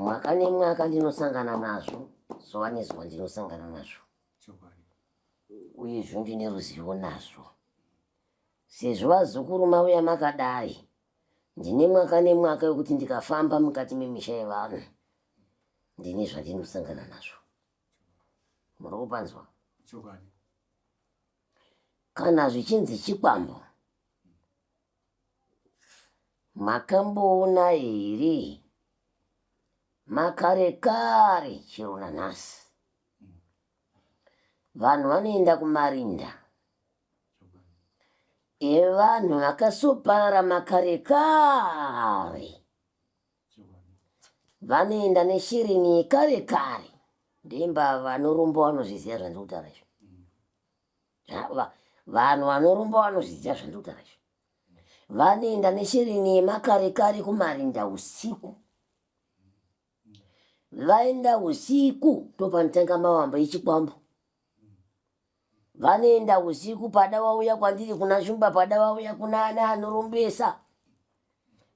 mwaka ndinosangana nazvo zuva nezuva ndinosangana nazvo uye ndine ruzivo nazvo. Sezvo vazukuru mauya makadai ndine mwaka nemwaka yokuti ndikafamba mukati memisha yevanhu ndine zvandinosangana nazvo. Muri kupanzwa? Kana zvichinzi chikwambo, makamboona here makare kare chero nanhasi vanhu vanoenda kumarinda evanhu vakasoparara makare kare, vanoenda neshirini yekare kare. Ndembava vanorumba vanozviziva zvandikutaura izvo. Vanhu vanorumba vanozviziva zvandikutaura izvo. Vanoenda neshirini yemakare kare kumarinda usiku. Vaenda usiku ndopanotanga mawamba echikwambo. Vanoenda usiku, pada wauya kwandiri kuna Shumba, pada wauya kuna ana anorumbesa,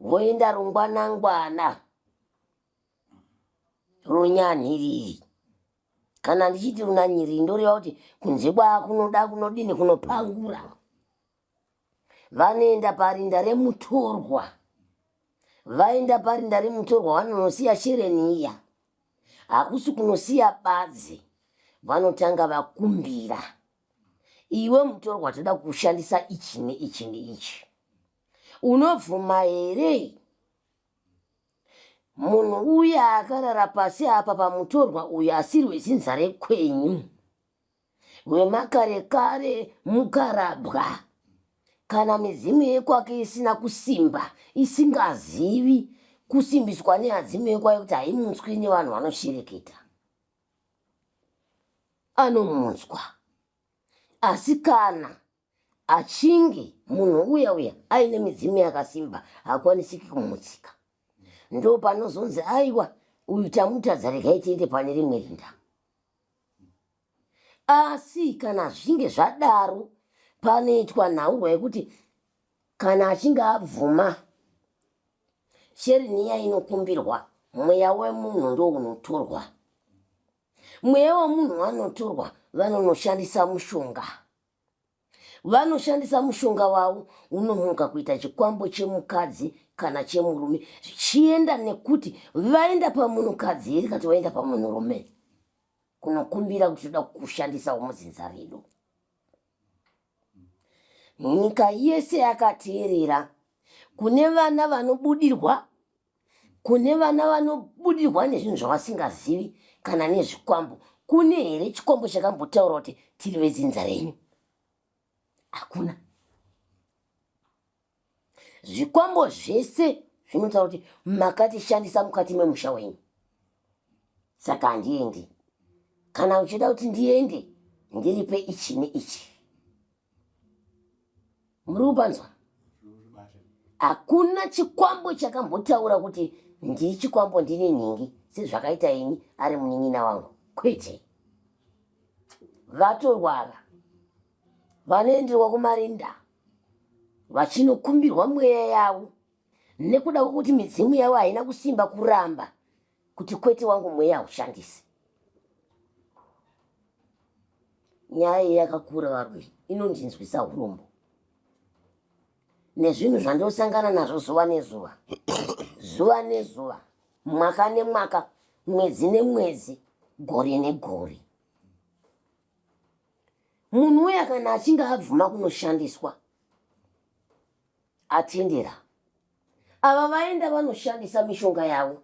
voenda rungwana-ngwana runyanhiriri. Kana ndichiti runanyiriri ndoreva kuti kunze kunoda kunodini kunopangura. Vanoenda parinda remutorwa. Vaenda parinda remutorwa vanonosiya shereni iya, hakusi kunosiya badzi, vanotanga vakumbira. Iwe mutorwa toda kushandisa ichi neichi neichi, unobvuma here? Munhu uya akarara pasi apa pamutorwa uyu asiri wezinza rekwenyu, wemakare kare mukarabwa, kana mizimu yekwake isina kusimba, isingazivi kusimbiswa nehadzimu yekwake kuti haimunzwi nevanhu vanoshereketa, anomunzwa. Asi kana achinge munhu uya aine midzimu yakasimba hakwanisiki kumutsika, ndo panozonzi aiwa uyu tamutadza regai tiende pane rimwe rinda. Asi kana zvichinge zvadaro panoitwa nhaurwa yekuti kana achinge abvuma sherini iya inokumbirwa, mweya wemunhu ndo unotorwa. Mweya wemunhu wanotorwa, vanonoshandisa mushonga. Vanoshandisa mushonga wavo unomuka kuita chikwambo chemukadzi kana chemurume, zvichienda nekuti vaenda pamunhukadzi here kati vaenda pamunhurume, kunokumbira kuti toda kushandisa muzinza redu. Nyika yese yakateerera, kune vana vanobudirwa, kune vana vanobudirwa nezvinhu zvavasingazivi kana nezvikwambo. Kune here chikwambo chakambotaura kuti tiri vezinza renyu? Hakuna. Zvikwambo zvese zvinotaura kuti makatishandisa mukati memusha wenyu, saka handiendi. Kana uchida kuti ndiende, ndiripe ichi neichi. Muri kupanzwa? Hakuna chikwambo chakambotaura kuti ndiri chikwambo ndine nhingi sezvakaita ini ari munin'ina wangu. Kwete. Vatorwara vanoenderwa kumarinda vachinokumbirwa mweya yavo nekuda kwokuti midzimu yavo haina kusimba kuramba kuti kwete wangu mweya haushandisi. Nyaya yakakura varwi, inondinzwisa urombo nezvinhu zvandosangana nazvo zuva nezuva, zuva nezuva, mwaka nemwaka, mwedzi nemwedzi, gore negore. Munhu uya kana achinge abvuma kunoshandiswa, atendera, ava vaenda vanoshandisa mishonga yavo.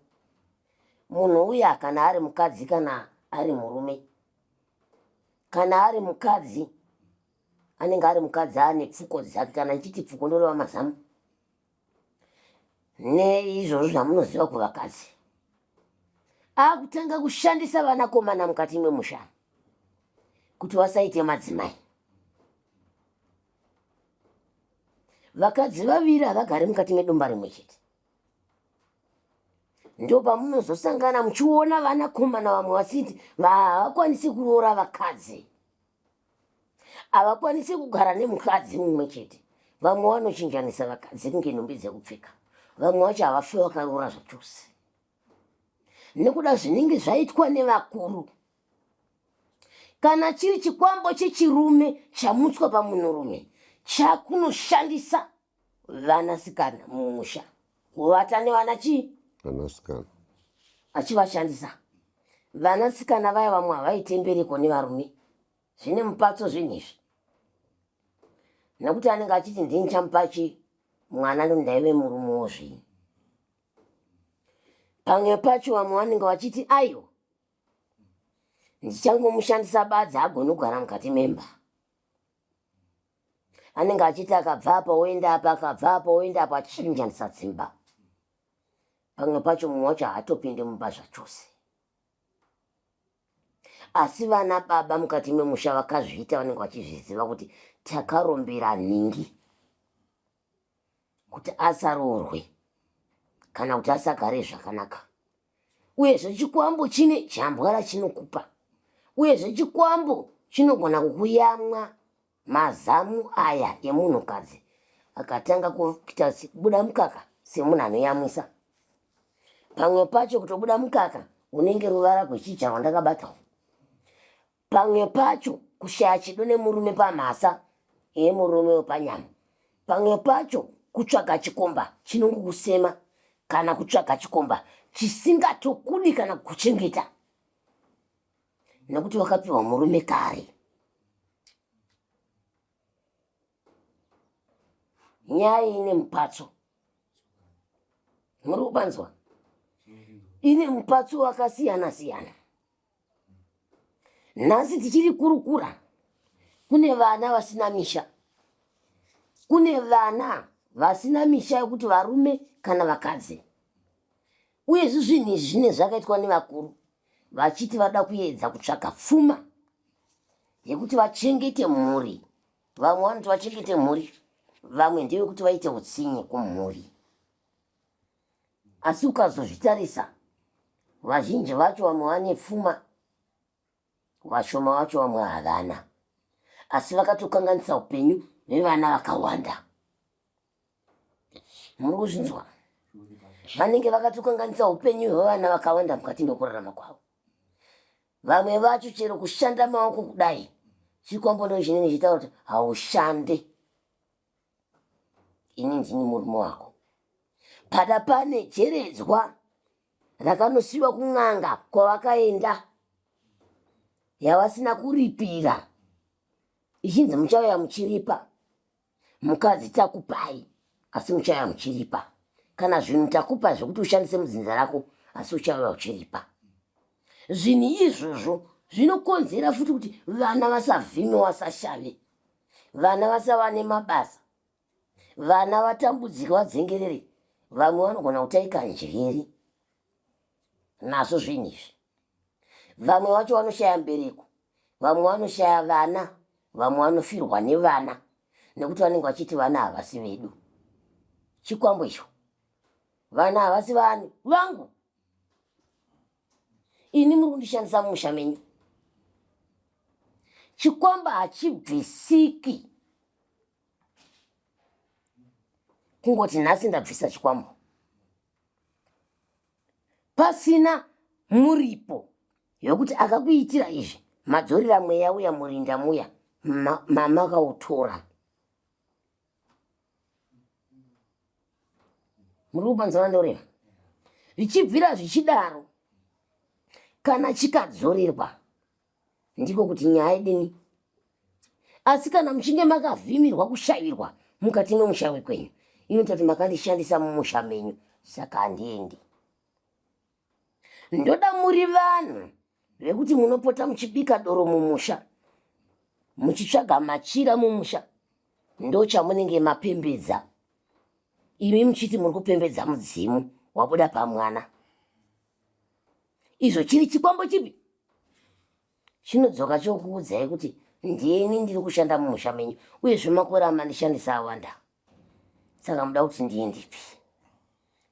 Munhu uya kana ari mukadzi kana ari murume, kana ari mukadzi anenge ari mukadzi ane pfuko dzake, kana ndichiti pfuko ndoreva mazamu, neizvozvo zvamunoziva kuvakadzi, akutanga kushandisa vanakomana mukati memusha kuti vasaite madzimai. Vakadzi vaviri havagari mukati medomba rimwe chete. Ndo pamunozosangana muchiona vanakomana vamwe vasiti havakwanisi kuroora vakadzi, havakwanisi kugara nemukadzi mumwe chete. Vamwe vanochinjanisa vakadzi kunge nhumbi dzekupfeka, vamwe vacho havafe vakaroora zvachose. nekuda zvinenge zvaitwa nevakuru. Kana chiri chikwambo chechirume chamutswa pamunhurume chakunoshandisa vanasikana mumusha kuvata nevana chii vanasikana achivashandisa. Vanasikana vaya vamwe havaitembereko nevarume. Zvine mupatso zvinizvi, nekuti anenge achiti ndini chamupa chii mwana ndondaive murumewo zvino. Pamwe pacho vamwe vanenge vachiti aiwa ndichangomushandisa badzi agonogara mukati memba. Anenge achiti akabva apa oenda apa, akabva apa oenda apa, achishandisa dzimba. Pamwe pacho mumwe wacho haatopinde mumba zvachose. Asi vana baba mukati memusha vakazviita vanenge vachizviziva kuti takarombera nhingi kuti asaroorwe kana kuti asagare zvakanaka. Uyezve chikwambo chine chambwara chinokupa. Uyezve chikwambo chinogona kukuyamwa mazamu aya emunhukadzi akatanga kuita kubuda mukaka semunhu anoyamwisa. Pamwe pacho kutobuda mukaka unenge ruvara rwechija rwandakabatawo. Pamwe pacho kushaya chido nemurume pamhasa murume wepanyama. Pamwe pacho kutsvaga chikomba chinongokusema kana kutsvaga chikomba chisingatokudi kana kuchengeta nekuti wakapiwa murume kare. Nyaya ine mupatso, muri kubanzwa, ine mupatso wakasiyana siyana. Nhasi tichiri kurukura kune vana vasina misha. Kune vana vasina misha yekuti varume kana vakadzi. Uyezve zvinhu izvi zvine zvakaitwa nevakuru vachiti vada kuedza kutsvaga pfuma yekuti vachengete mhuri. Vamwe vanoti vachengete mhuri, vamwe ndeyekuti vaite utsinye kumhuri. Asi ukazozvitarisa vazhinji vacho vamwe vane pfuma, vashoma vacho vamwe havana. Asi vakatokanganisa upenyu hwevana vakawanda. Muri kuzvinzwa? Vanenge vakatokanganisa upenyu hwevana vakawanda mukati mekurarama kwavo. Vamwe vacho chero kushanda maoko kudai chikwambo ndo chinenge chitaura kuti haushande, ini ndini murume wako. Pada pane jeredzwa rakanosiyiwa kun'anga kwavakaenda yavasina kuripira ichinzi muchauya muchiripa. Mukadzi takupai asi muchauya muchiripa. Kana zvinhu takupa zvekuti ushandise mudzinza rako asi uchauya uchiripa. Zvinhu izvozvo zvinokonzera futi kuti vana vasavhime vasashave, vana vasava nemabasa, vana vatambudzike vadzengerere. Vamwe vanogona kutaika njeri nazvo zvinhu izvi. Vamwe vacho vanoshaya mbereko, vamwe vanoshaya vana, vamwe vanofirwa nevana nekuti vanenge vachiti vana havasi vedu. Chikwambo icho, vana havasi vangu. Ini muri kundishandisa mumusha menyu. Chikwamba hachibvisiki kungoti nhasi ndabvisa chikwambo pasina muripo yokuti akakuitira izvi madzorera mweya uya murinda muya mamakautora. Muri kubanza vandoreva zvichibvira zvichidaro kana chikadzorerwa ndiko kuti nyaya idini. Asi kana muchinge makavhimirwa kushavirwa mukati memusha wekwenyu inoita kuti makandishandisa mumusha menyu saka handiendi. Ndoda muri vanhu vekuti munopota muchibika doro mumusha muchitsvaga machira mumusha ndo chamunenge mapembedza. Imi muchiti muri kupembedza mudzimu wabuda pamwana. Izvo chiri chikwambo chipi chinodzoka chokuudzai kuti ndini ndiri kushanda mumusha menyu uyezve makore amandishandisa awanda. Saka muda kuti ndiendipi?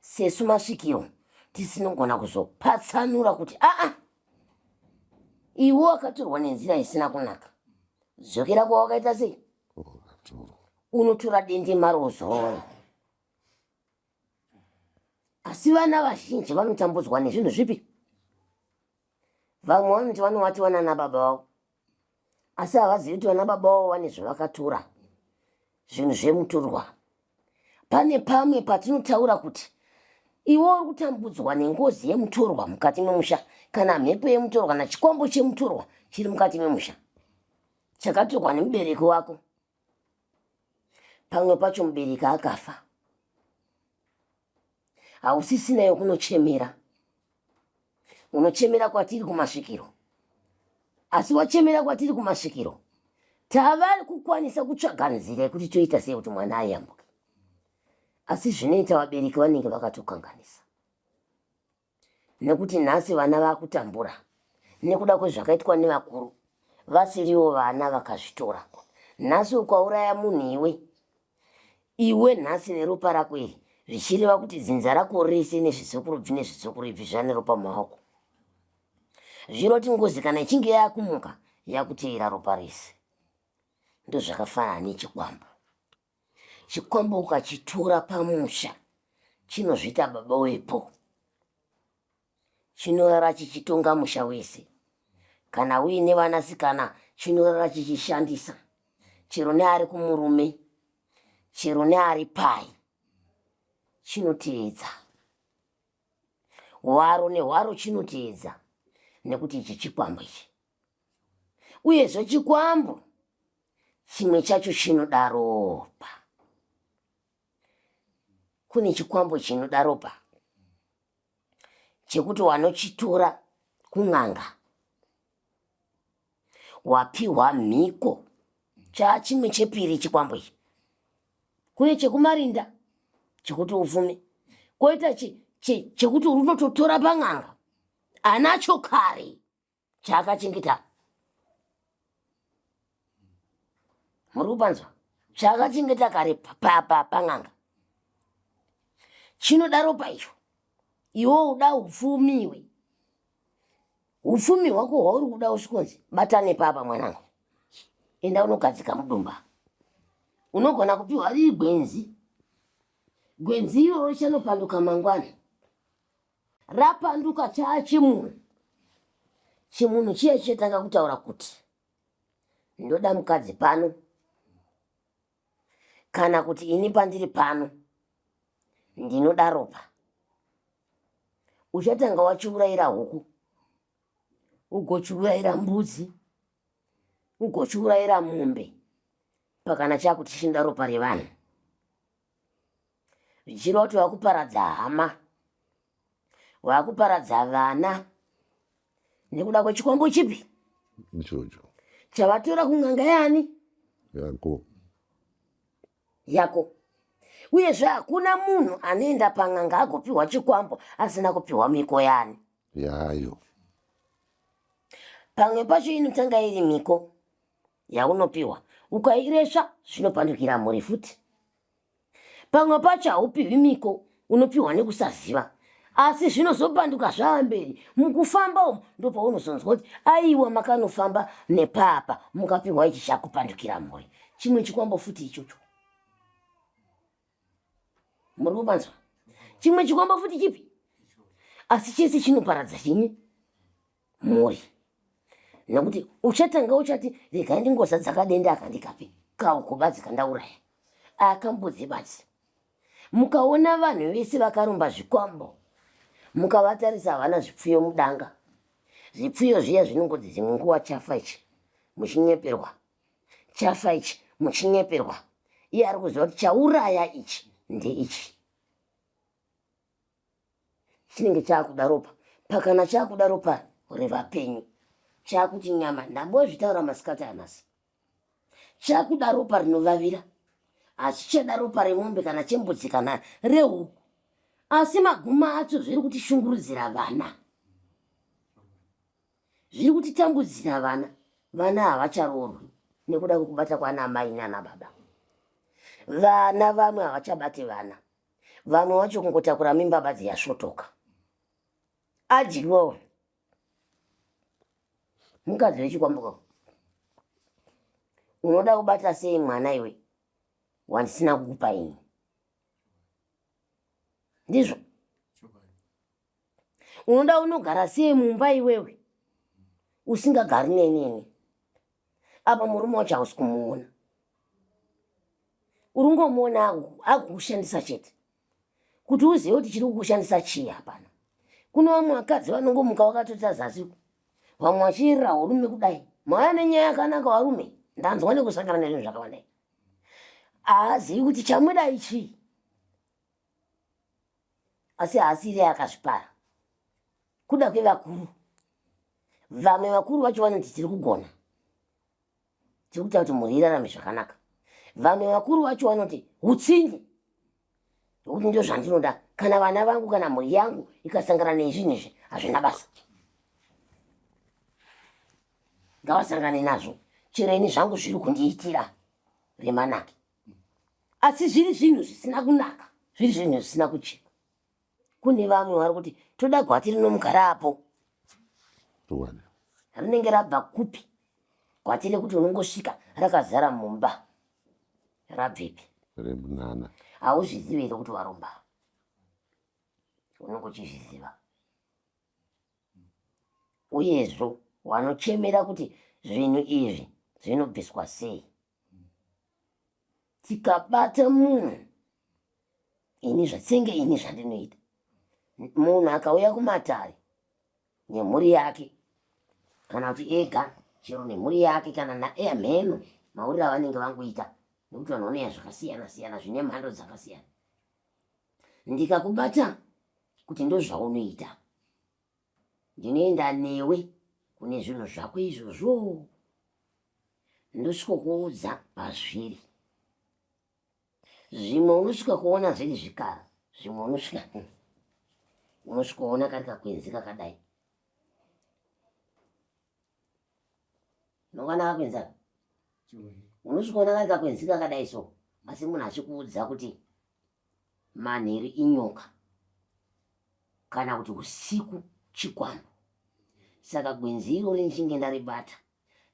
Sesu masvikiro tisinogona kuzopatsanura kuti iwe wakatorwa nenzira isina kunaka, dzokera kwawakaita sei, unotora dende marozoro. Asi vana vazhinji vanotambudzwa nezvinhu zvipi? Vamwe vanoti vanowati wana na baba wavo asi havazivi kuti vana baba wavo vane zvavakatora zvinhu zvemutorwa. Pane pamwe patinotaura kuti iwe uri kutambudzwa nengozi yemutorwa mukati memusha, kana mhepo yemutorwa, kana chikwambo chemutorwa chiri mukati memusha chakatorwa nemubereki wako. Pamwe pacho mubereki akafa, hausisinayo kunochemera, unochemera kwatiri kumasvikiro. Asi wachemera kwatiri kumasvikiro, tava kukwanisa kutsvaga nzira yekuti toita sei kuti mwana ayambuke. Asi zvinoita vabereki vanenge vakatokanganisa, nekuti nhasi vana vakutambura nekuda kwezvakaitwa nevakuru vasiriwo vana vakazvitora. Nhasi ukauraya munhu iwe nhasi neropa rako iri, zvichireva kuti dzinza rako rese nezvizokurubvi nezvizokuribvi zvane ropa mumaoko. Zviroti ngozi kana ichinge yakumuka yakuteera ropa rese. Ndozvakafanana nechikwambo. Chikwambo ukachitora pamusha chinozvita baba wepo, chinorara chichitonga musha wese. Kana uine vanasikana chinorara chichishandisa, chero neari kumurume, chero neari pai, chinoteedza. Hwaro nehwaro chinoteedza, nekuti ichi chikwambo ichi. Uyezve chikwambo chimwe chacho chinoda ropa. Kune chikwambo chinoda ropa chekuti wanochitora kun'anga, wapiwa mhiko. Chachimwe chepiri chikwambo ichi. Kune chekumarinda chekuti upfume, koita chekuti unototora pan'anga anacho kare chaakachengeta. Muri kupanzwa? Chaakachengeta kare pan'anga chinoda ropa icho. Iwo uda upfumiwe. Upfumi hwako hwauri kuda usvikonzi batane papa mwanangu, enda unogadzika mudumba. Unogona kupiwa riri gwenzi. Gwenzi iroro chanopanduka mangwana. Rapanduka chaachimunhu. Chimunhu chiye chetanga kutaura kuti ndoda mukadzi pano, kana kuti ini pandiri pano ndinoda ropa. Uchatanga wachiurayira huku, ugochiurayira mbudzi, ugochiurayira mombe, pakana chakuti chinoda ropa revanhu. Zvichireva kuti wakuparadza hama, wakuparadza vana nekuda kwechikwambo chipi? Ichocho chavatora kun'anga yani? Yako. Uyezve hakuna munhu anoenda pan'anga agopiwa chikwambo asina kupiwa mhiko yani. Yayo. Pamwe pacho inotanga iri mhiko yaunopiwa, ukairesva zvinopandukira mhuri futi. Pamwe pacho haupiwi mhiko, unopiwa nekusaziva, asi zvinozopanduka zvamberi. Mukufamba umu ndopaunozonzwa kuti aiwa makanofamba nepapa mukapiwa ichi chakupandukira mhuri. Chimwe chikwambo futi ichocho. Muri kupanzwa? Chimwe chikwambo futi chipi? Asi chese chinoparadza chini? Mhuri. Nekuti uchatanga uchati rega ndingoza dzakadenda akandikape kaukubadzika ndauraya akambudzi basi. Mukaona vanhu vese vakarumba zvikwambo, mukavatarisa havana zvipfuyo mudanga, zvipfuyo zviya zvinongodzi dzimwe nguva chafa ichi muchinyeperwa, chafa ichi muchinyeperwa. Iye ari kuziva kuti chauraya ichi ndeichi. Chinenge chaakuda ropa. Pakana chaakuda ropa revapenyu, chaakuti nyama, ndambozvitaura masikati anhasi, chaakuda ropa rinovavira. Hachichada ropa remombe kana chembudzi kana rehuku. Asi maguma acho zviri kutishungurudzira vana, zviri kutitambudzira vana. Vana havacharoorwi nekuda kwekubata kwana mai nana baba. Vana vamwe havachabati vana, vamwe vacho kungotakura mimba badzi yasvotoka. Adyiwawo mukadzi wechikwambuka, unoda kubata sei mwana iwe wandisina kukupa ini? Ndizvo. Unoda unogara sei mumba iwewe usingagari nenini apa murume wacho hausi kumuona, uringomuona akushandisa chete kuti uzive kuti chiri kukushandisa chii. Hapana, kuna vamwe vakadzi vanongomuka vakatota zasi, vamwe vachirira urume kudai. Mauya nenyaya yakanaka varume, ndanzwa nekusangana nezvinhu zvakawanda. Haazivi kuti chamuda ichi, asi haasiri akazvipara kuda kwevakuru. Vamwe vakuru vacho vanoti tiri kugona, tiri kuita kuti mhuri irarame zvakanaka. Vamwe vakuru vacho vanoti hutsinye, nokuti ndio zvandinoda. Kana vana vangu kana mhuri yangu ikasangana nezvinhu izvi hazvina basa, ngavasangane nazvo, chero ini zvangu zviri kundiitira remanake. Asi zviri zvinhu zvisina kunaka, zviri zvinhu zvisina kuchena. Kune vamwe vari kuti toda gwati rinomugara apo, rinenge rabva kupi gwati rekuti unongosvika rakazara mumba, rabvepi? Remunana. Hauzvizivi here kuti waromba? Unongochizviziva. Uyezvo wanochemera kuti zvinhu izvi zvinobviswa sei. Tikabata munhu, ini zvatsenge ini zvandinoita, munhu akauya kumatare nemhuri yake, kana kuti ega chero nemhuri yake, kana mheno mauriro avanenge vangoita, nekuti vanhu vanoya zvakasiyana siyana zvine mhando dzakasiyana. Ndikakubata kuti ndo zvaunoita, ndinoenda newe kune zvinhu zvako izvozvo, ndosvikokuudza pazviri. Zvimwe unosvika kuona zviri zvikara, zvimwe unosvika kuona kari kakwenzi kakadai. Unongana kakwenzaka, unosvika kuona kari kakwenzi kakadai so, asi munhu achikuudza kuti manheru inyoka kana kuti usiku chikwambo. Saka gwenzi irori nichinge ndaribata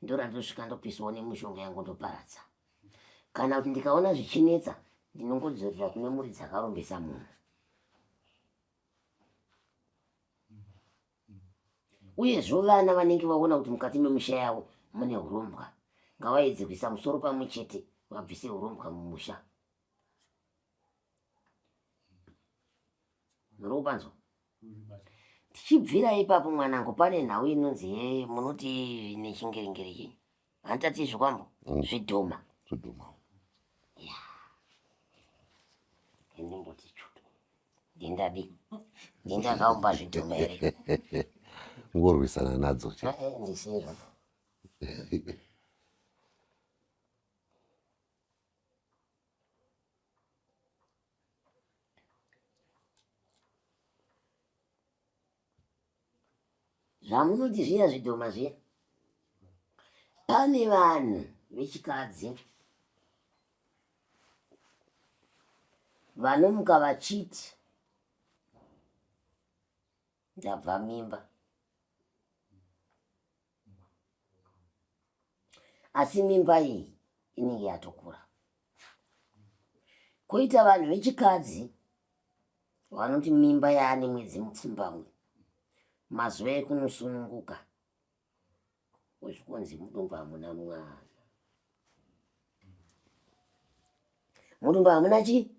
ndorandosvika ndopiswawo nemushonga yangu ndoparadza. Kana kuti ndikaona zvichinetsa ndinongodzorera kune mhuri dzakarombesa munhu. Uyezvo vana vanenge vaona kuti mukati memusha yavo mune urombwa, ngavaedze kuisa musoro pamwe chete vabvise urombwa mumusha. Murobanzwa? Tichibvira ipapo mwanangu, pane nhau inonzi yeye munoti nechingeringeri chinyi, handitati zvikwambo zvidhoma. Ndimboti chuto ndindadi ndindakaumba zvidhoma here ngorwisana nadzo ndisizvo. Zvamunoti zviya zvidhoma zviya, pane vanhu vechikadzi vanomuka vachiti ndabva mimba, asi mimba iyi inenge yatokura. Koita vanhu vechikadzi vanoti mimba yaane mwedzi mupfumbamwe, mazuva ekunosununguka uzvikonzi mudumbu hamuna mwana. Mudumbu hamuna chii?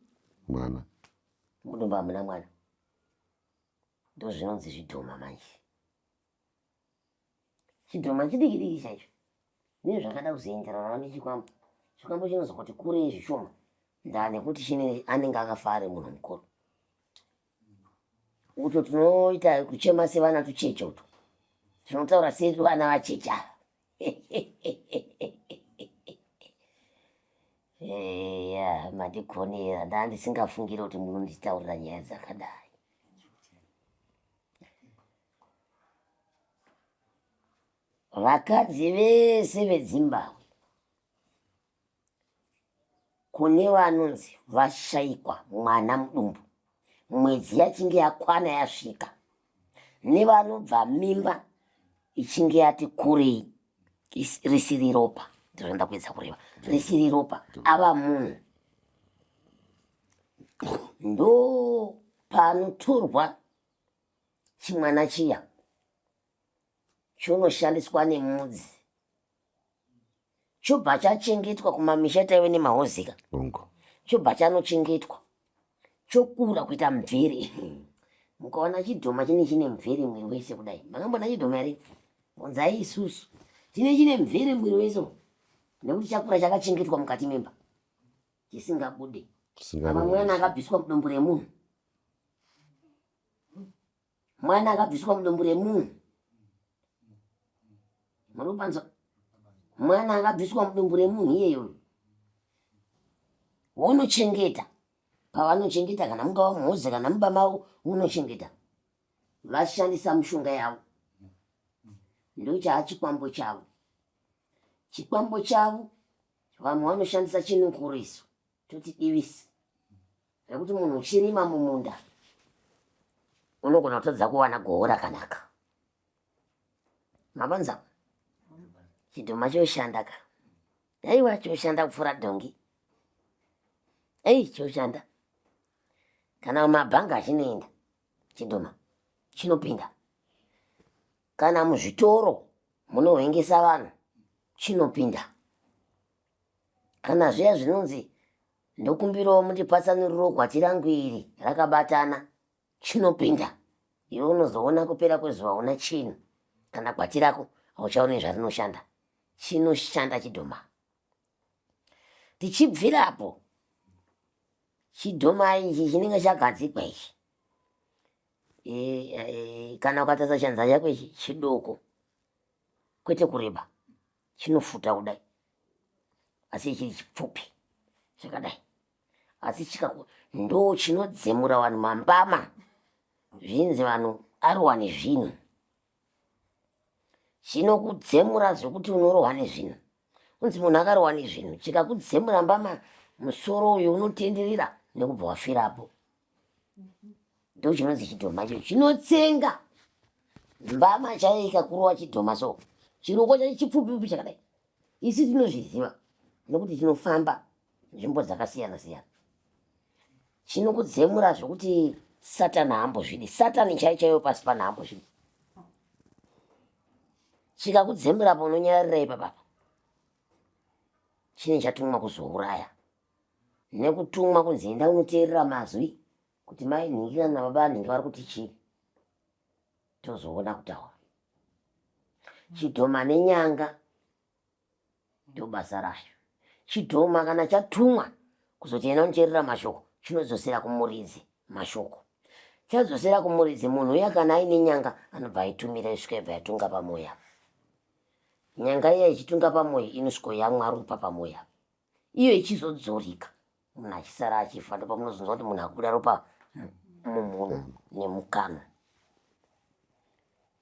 Mwana. Mudumbu hamuna mwana. Ndo zvinonzi zvidhoma manje. Chidhoma chidiki diki chaicho. Ndizvo zvakada kuzoenderana nechikwambo. Chikwambo chinonzi kuti kurei zvishoma, ndane kuti chine anenge akafa ari munhu mukuru. Uto tunoita kuchema sevana tucheche uto, tinotaura sei vana vachecha. Eya mandikonera, ndandisingafungiri kuti munonditaurira nyaya dzakadai. Vakadzi vese veZimbabwe kune vanonzi vashayikwa mwana mudumbu, mwedzi yachinge yakwana yasvika, nevanobva mimba ichinge yati kurei risiri ropa, ndizvo ndakuedza kureva, risiri ropa ava munhu, ndo panotorwa chimwana chiya chonoshandiswa nemudzi chobva chachengetwa kumamisha taive nemahozika Ungo. chobva chanochengetwa chokura kuita mubvere. Mukaona chidhoma chine mubvere mwiri wese kudai, makambona chidhoma here? Bonzai isusu chine mubvere mwiri wese nekuti chakura chakachengetwa mukati memba chisingabude. Apa mwana akabviswa mudumbu remunhu, mwana akabviswa mudumbu remunhu, munopanzwa? Mwana akabviswa mudumbu remunhu iyeyo wonochengeta. Pavanochengeta kana mungava mhozi kana mumba mavo unochengeta, vashandisa mishonga yavo, ndocha chikwambo chavo. Chikwambo chavo vamwe vanoshandisa chinokuriso toti divisi, zvekuti munhu uchirima mumunda unogona kutodza kuwana goho rakanaka. Mabanza chidhoma choshanda ka, aiwa choshanda kupfuura dhongi, choshanda. Kana mumabhanga chinoenda chidhoma chinopinda, kana muzvitoro munohengesa vanhu chinopinda, kana zviya zvinonzi ndokumbirawo mundipatsanuriro gwati rangu iri rakabatana chinopinda. Iwe unozoona kupera kwezuva una chinhu kana gwati rako hauchaoni zvarinoshanda. Chinoshanda chidhoma. Tichibvirapo chidhoma ichi chinenge chagadzikwa ichi, kana ukatarisa chanza chako ichi chidoko kwete kureba, chinofuta kudai asi chiri chipfupi zvakadai, asi ndo chinodzemura vanhu mambama. Zvinzi vanhu arohwa nezvinhu, chinokudzemura zvekuti unorohwa nezvinhu. Unzi munhu akarohwa nezvinhu chikakudzemura mbama, musoro uyu unotenderera nekubva wafirapo. Ndo chinonzi chidhoma icho chinotsenga mbama chaiyo ikakurowa chidhoma so chiroko chacho chipfupi chakadai. Isi tinozviziva nekuti tinofamba nzvimbo dzakasiyana siyana. Chinokudzemura zvekuti Satani haambozvidi, Satani chaiyo pasi pano haambozvidi. Chikakudzemurapo unonyararira ipapa, chine chatumwa kuzouraya, nekutumwa kunzi enda unoteerera mazwi kuti mai nhingirira nababa nhingi vari kuti chii, tozoona kutaura. Chidhoma nenyanga ndo basa racho. Chidhoma kana chatumwa kuzoti enda unoteerera mashoko, chinodzosera kumuridzi mashoko. Chadzosera kumuridzi, munhu uya kana aine nyanga anobva aitumira isvika ibva yatunga pamoya. Nyanga iya ichitunga pamoya inosvika yamwarupa pamoya, iyo ichizodzorika munhu achisara achifa. Ndipo pamunozonzwa kuti munhu akubuda ropa mumhuno nemukanwa.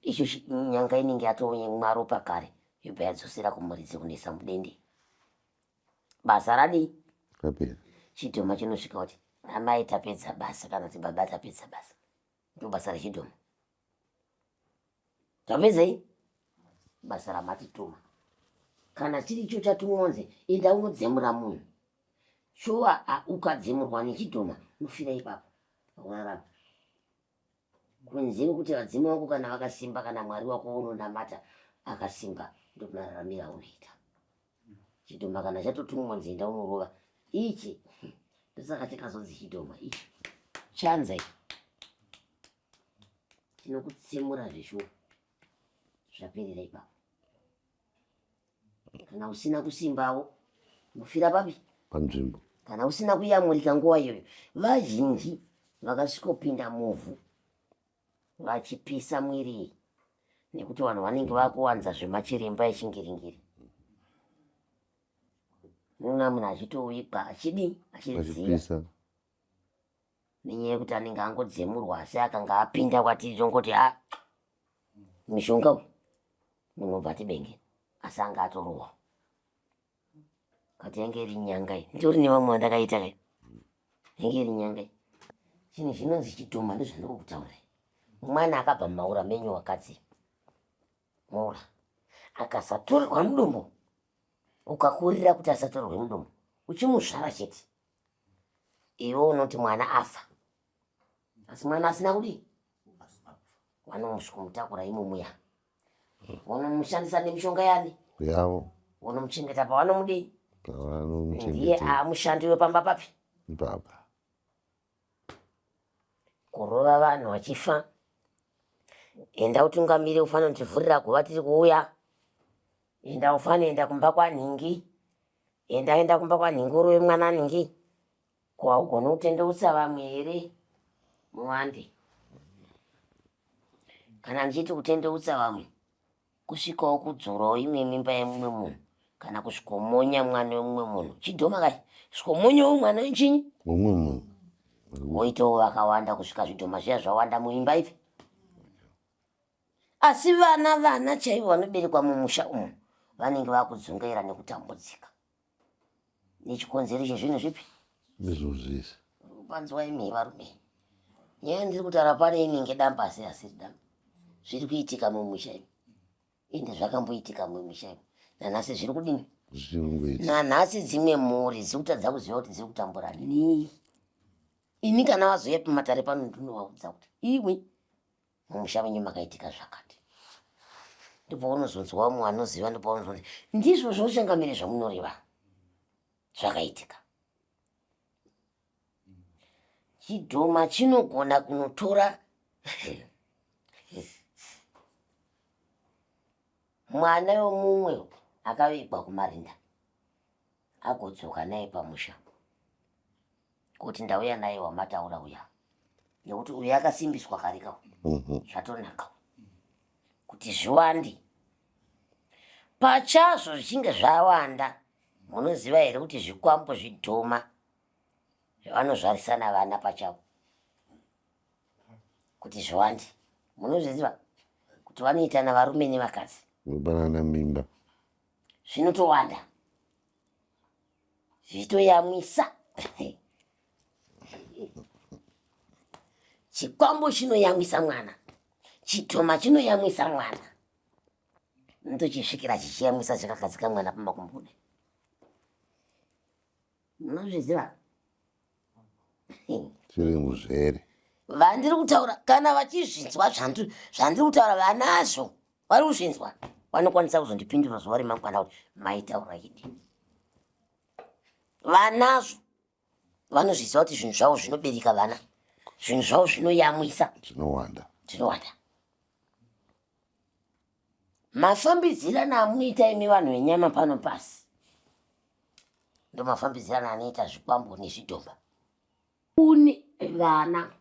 Icho nyanga inenge yatomwarupa kare yobva yadzosera kumuridzi kunoisa mudende. Basa radii? Rapera. Chidhoma chinosvika kuti amai tapedza basa kana kuti baba tapedza basa, ndo basa rechidhoma. Tapedzai basa ramatituma. Kana chiricho chatumwanzi enda unodzemura munhu, shuwa ukadzemurwa nechidhoma unofira ipapo paunarama. Kunze kuti vadzimu vako kana vakasimba, kana Mwari wako unonamata akasimba, ndo mararamiro aunoita. Chidhoma kana chatotumwa nzi enda unorova, ichi ndosaka chakazonzi chidhoma. Ichi chanza ichi chinokutsemura zveshuwa zvaperera ipapo. Kana usina kusimbawo unofira papi? Panzvimbo. Kana usina kuyamurika nguva iyoyo, vazhinji vakasvikopinda muvhu vachipisa mwiri nekuti vanhu vanenge vakuwanza zvemachiremba echingiringiri. Nuna munhu achitoikwa achidii, achidzira nenyaya yekuti anenge angodzemurwa asi akanga apinda kwatiri tongoti mishonga uyu munhu ubva atibenge, asi anga atorohwa. Kati yange iri nyanga iyi, nditori nevamwe vandakaita kai, yange iri nyanga iyi. Chinhu chinonzi chidhoma ndozvandokutaura. Mwana akabva mumaura menyu wakadzi Mora akasatorerwa mudumbu, ukakurira kuti asatorerwe mudumbu, uchimuzvara chete, iwe unoti mwana afa. Asi mwana asina kudii, vanosvika mutakura imomuya Unomushandisa nemishonga yani? Yawo. Unomuchengeta pawanomudei? Pawanomchengeta. Ndiye amushandiwe pamba papi? Baba. Kurova vanhu vachifa. Enda utungamire ufana kutivhurira kuva tiri kuuya. Enda ufana enda kumba kwaNhingi. Enda kumba kwaNhingi urove mwana Nhingi. Kwaugona kutendeutsa vamwe here muwande. Kana ndichiti kutendeutsa vamwe, kusvikawo kudzorawo imwe mimba yemumwe munhu kana kusvikomonya mwana wemumwe munhu. Chidhoma kai? Svikomonyawo mwana wechinyi? Mumwe munhu. Woitawo vakawanda kusvika zvidhoma zviya zvawanda muimba ipi. Asi vana chaivo vanoberekwa mumusha umu vanenge vakudzungaira nekutambudzika. Nechikonzero chezvinhu zvipi? Nezvozvisi. Panzwai imi varume. Nyaya ndiri kutaura pane inenge damba asi asiri damba. Zviri kuitika mumusha ipi. Ende zvakamboitika mumusha ipi. Nanhasi zviri kudini? Nanhasi dzimwe mhuri dzikutadza kuziva kuti dziri kutambura nii. Ini kana wazoya pamatare pano ndinovaudza kuti iwe mumusha wenyu makaitika zvakati. Ndipo unozonzwa mumwe anoziva, ndipo unozonzi ndizvo zvoshangamire zvamunoreva zvakaitika. Chidhoma chinogona kunotora mwana wemumwe akavigwa kumarinda agodzoka naye pamusha kuti ndauya naye wamataura uya, nekuti uya akasimbiswa kare kawo. Zvatonaka kuti zviwande pachazvo. Zvichinge zvawanda, munoziva here kuti zvikwambo zvidhoma zvavanozvarisana vana pachavo kuti zviwande. Munozviziva kuti vanoitana varume nevakadzi, banana mimba, zvinotowanda zvitoyamwisa. Chikwambo chinoyamwisa mwana, chidhoma chinoyamwisa mwana, ndochisvikira chichiyamwisa chakagadzika mwana pamakumbude. Munozviziva? chiri muzvere. Vandiri kutaura kana vachizvinzwa zvandiri kutaura vanazvo, vari kuzvinzwa, vanokwanisa kuzondipindura zuva remangwana kuti maitaura chidini. Vanazvo vanozviziva kuti zvinhu zvavo zvinobereka vana, zvinhu zvavo zvinoyamwisa, Zvinowanda. Mafambidzirana amunoita imi vanhu venyama pano pasi ndo mafambidzirana anoita zvikwambo nezvidhoma. Kune vana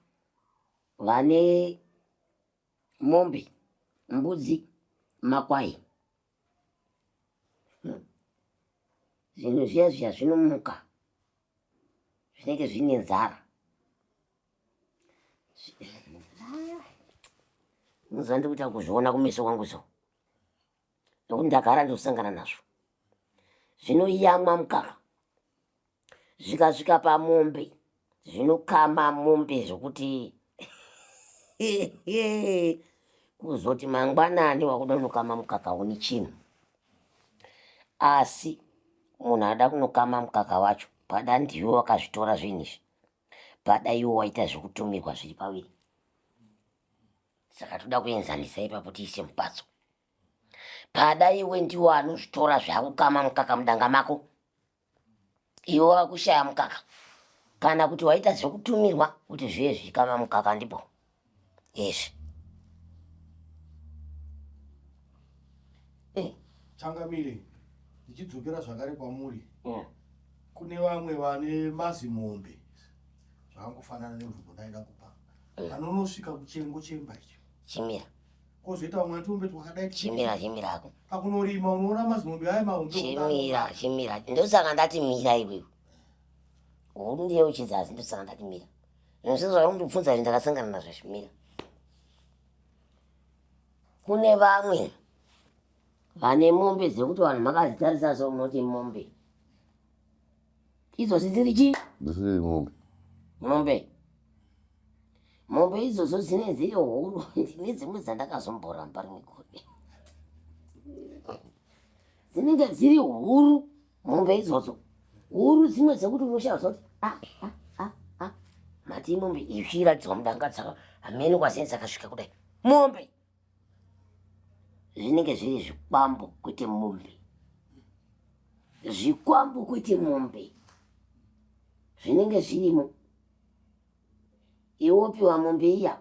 vane mombe, mbudzi, makwai, zvinhu zviya zvinomuka zvinenge zvine nzara. Muzandikuita kuzviona kumeso kwangu so, nokuti ndagara ndosangana nazvo. Zvinoyamwa mukaka, zvikasvika pamombe zvinokama mombe zvokuti kuzoti mangwanani wakuda kunokama mukaka uni chinhu. Asi munhu ada kunokama mukaka wacho, pada ndiwe wakazvitora zvinizvi, pada iwe waita zvekutumirwa zviri pawiri. Saka toda kuenzanisa ipapo tiise mupatso. Pada iwe ndiwe anozvitora zvakukama mukaka mudanga mako, iwe wakushaya mukaka, kana kuti waita zvekutumirwa kuti zviye zvikama mukaka ndipo. Yes. Changamire, ndichidzokera zvakare kwamuri. Kune vamwe vane mazimombe zvakangofanana nemvumbo ndaida kupa. Anonosvika kuchengo chemba icho. Chimira. Kozoita vamwe tumbe twakadai. Chimira ako. Pakunorima unoona mazimombe aya mahombe. Chimira. Ndosaka ndati mira iwewe. Uri ndiye uchidzasi ndosaka ndati mira. Zvose zvarikundibvunza kuti ndakasangana nazvo Chimira. Kune vamwe vane mombe dzekuti vanhu makadzitarisa so munoti mombe. Idzo dziri chi? Dziri mombe. Mombe idzodzo dzine dziri huru, nedzimwe dzandakazomboramba rimwe gore. Dzinenge dziri huru mombe idzodzo. Huru dzimwe dzekuti unoshaudza kuti mati mombe izviratidzwa mudanga dzaka hamene kwasenza kasvika kudai. Mombe zvinenge zviri zvikwambo kwete mombe. Zvikwambo kwete mombe zvinenge zvirimo. Iwopiwa mombe iya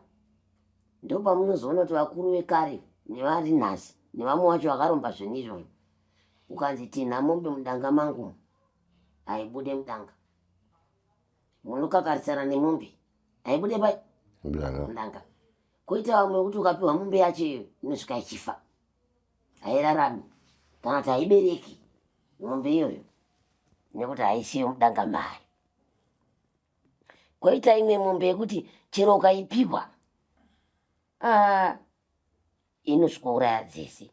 ndopamunozoona kuti vakuru vekare nevari nhasi nevamwe vacho vakaromba zvinhu izvozvo, ukanzi tina mombe mudanga mangu haibude mudanga, munokakarisana nemombe haibude pai mudanga. Koita vamwe kuti ukapiwa mombe yacho iyo inosvika ichifa, hairarami kana kuti haibereki mombe iyoyo nekuti haisiyo mudanga mayo. Koita imwe mombe yekuti chero ukaipiwa inosvika uraya dzese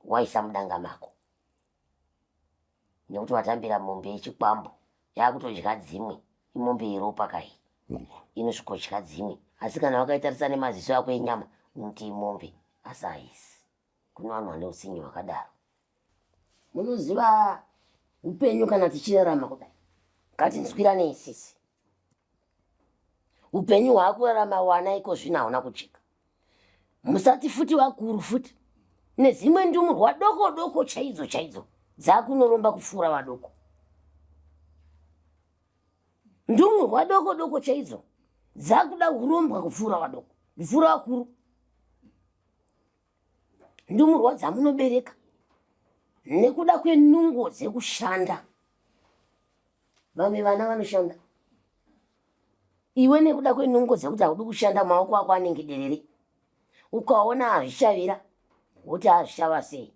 waisa mudanga mako, nekuti watambira mombe yechikwambo yakutodya dzimwe. Imombe yeropa kai inosvika kudya dzimwe, asi kana wakaitarisa nemaziso ako enyama unoti imombe, asi haisi. Kune vanhu vane utsinye hwakadaro. Munoziva upenyu kana tichirarama kudai, ngatinzwirane isisi. Upenyu hwakurarama wana iko zvino hauna kujeka. Musati futi wakuru futi nezimwe ndumurwa doko doko chaidzo dzakunoromba kupfuura vadoko. Ndumurwa doko doko chaidzo dzakuda kurombwa kupfuura vadoko, kupfuura vakuru. Ndumurwa dzamunobereka nekuda kwenungo dzekushanda. Vamwe vana vanoshanda, iwe nekuda kwenungo dzekuti haudi kushanda maoko ako anenge derere. Ukaona hazvichavira woti hazvichava sei,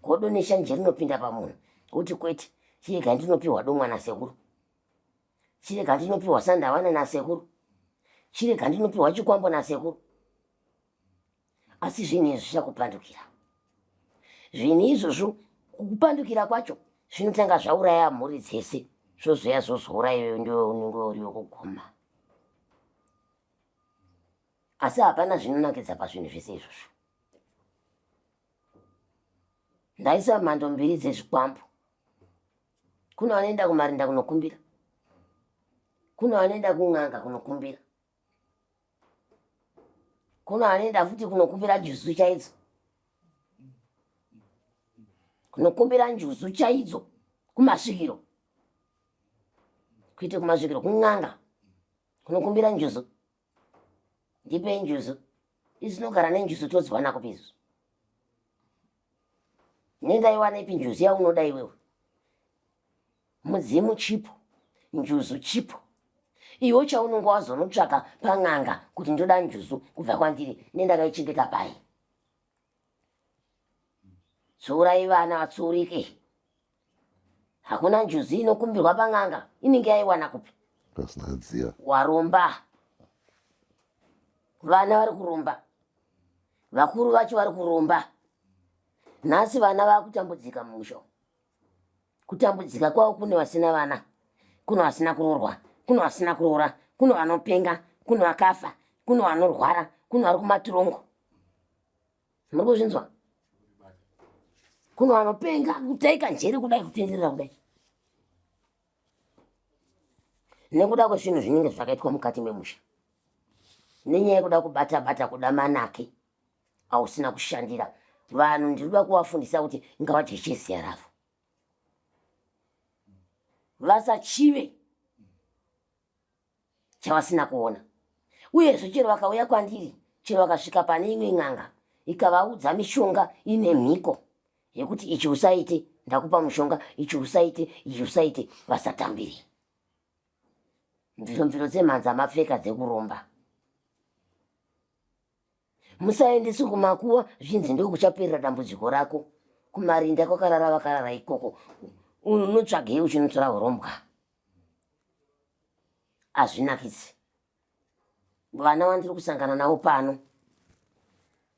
godo neshanje rinopinda pamunhu woti kwete, chirega ndinopiwa domwa nasekuru, chirega ndinopiwa sandawana nasekuru, chirega ndinopiwa chikwambo nasekuru. Asi zvinhu izvi zvichakupandukira. Zvinhu izvozvo kukupandukira kwacho zvinotanga zvauraya mhuri dzese, zvozoya zvozouraya iwewe ndiwe unenge uriwe kuguma. Asi hapana zvinonakidza pazvinhu zvese izvozvo. Ndaisa mhando mbiri dzezvikwambo. Kuna vanoenda kumarinda kunokumbira, kuna vanoenda kun'anga kunokumbira, kuna vanoenda futi kunokumbira njuzu chaidzo, kunokumbira njuzu chaidzo kumasvikiro, kuite kumasvikiro kun'anga kunokumbira njuzu. Ndipe njuzu, izinogara nenjuzu todzivana kupi izvo. Nendaiwana ipi njuzu yaunoda iwewe? Mudzimu chipo, njuzu chipo. Iwo chaunonga wazonotsvaka pan'anga kuti ndoda njuzu kubva kwandiri, nendakaichengeta pai. Tsuurai vana vatsuurike. Hakuna njuzu inokumbirwa pan'anga, inenge yaiwana kupi? Pasina dziya. Waromba. Vana vari kuromba, vakuru vacho vari kuromba. Nhasi vana vakutambudzika mumusha. Kutambudzika kwavo kune vasina vana, kuno vasina kurorwa, kuno vasina kuroora, kuno vanopenga, kuno vakafa, kuno vanorwara, kuno vari kumatirongo. Muri kuzvinzwa? Kuno vanopenga kutaika njere kudai, kutenderera kudai, nekuda kwezvinhu zvinenge zvakaitwa mukati memusha, nenyaya yekuda kubata kuda manake ausina kushandira vanhu. Ndinoda kuvafundisa kuti ngavadye cheziya ravo, vasachive chavasina kuona. Uyezve chero vakauya kwandiri, chero vakasvika pane imwe n'anga ikavaudza mishonga ine mhiko yekuti ichi usaite, ndakupa mushonga, ichi usaite, ichi usaite, vasatambire. Mviro dzemhanza mapfeka dzekuromba. Musaendesi kumakuwa zvinzi ndiko kuchaperera dambudziko rako. Kumarinda kwakarara vakarara ikoko, unotsvagei uchinotora urombwa? Hazvinakidzi. Vana vandiri kusangana navo pano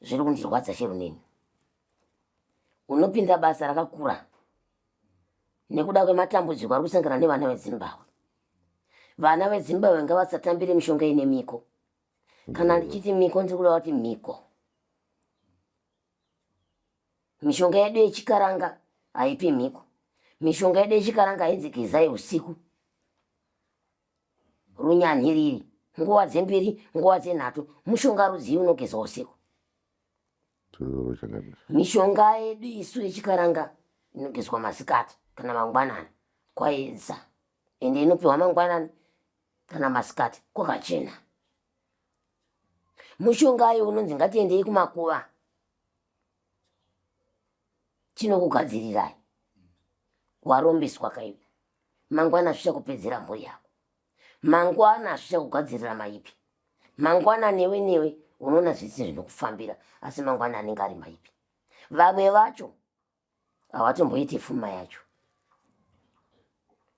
zviri kundirwadza chero neni. Unopinda basa rakakura nekuda kwematambudziko ari kusangana nevana veZimbabwe. Vana veZimbabwe ngavasatambire mishonga ine miko. Kana ndichiti miko ndiri kuda kuti miko. Mishonga yedu yechikaranga haipi miko. Mishonga yedu yechikaranga hainzi gezai usiku, runyanhiriri, nguva dzembiri, nguva dzenhatu. Mushonga rudzii unogeza usiku? Toro changamisa. Mishonga yedu isu yechikaranga inogeswa masikati kana mangwanani kwaedza. Ende inopiwa mangwanani kana masikati kwakachena. Mushonga yo unonzi ngatiendei kumakuva. Chinokugadzirirai. Warombiswa kaipi. Mangwana zvichakupedzera mhuri yako. Mangwana zvichakugadzirira maipi. Mangwana newe unoona zvisi zvinokufambira asi mangwana anenge ari maipi. Vamwe vacho avatomboiti pfuma yacho.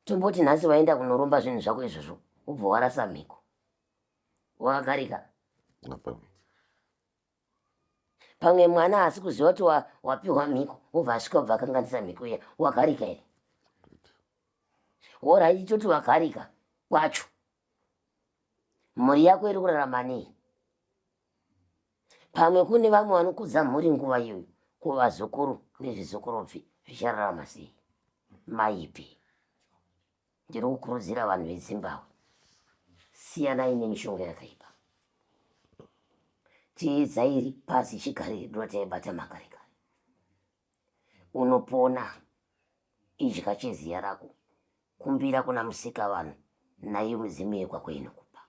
Tomboti nhasi waenda kunoromba zvinhu zvako izvozvo ubva warasa mhiko. Wakagarika. Pamwe mwana asi kuziva kuti wapiwa mhiko ubva asvika ubva akanganisa mhiko iya wagarika here. Wora ichitoti wagarika kwacho mhuri yako iri kurarama nei? Pamwe kune vamwe vanokudza mhuri nguva iyoyo kuvazukuru nezvizukurubvi zvichararama sei? Maipi. Ndiri kukurudzira vanhu veZimbabwe, siyanai nemishonga yakaipa. Tiedzairi pasi chigarire taibata magarikari. Unopona idya cheziya rako. Kumbira kuna musika vanhu nayo mizimu yekwako inokupa.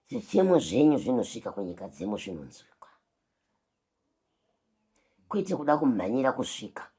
Zvichemo zvenyu zvinosvika kunyika dzemo zvinonzwika. Kwete kuda kumhanyira kusvika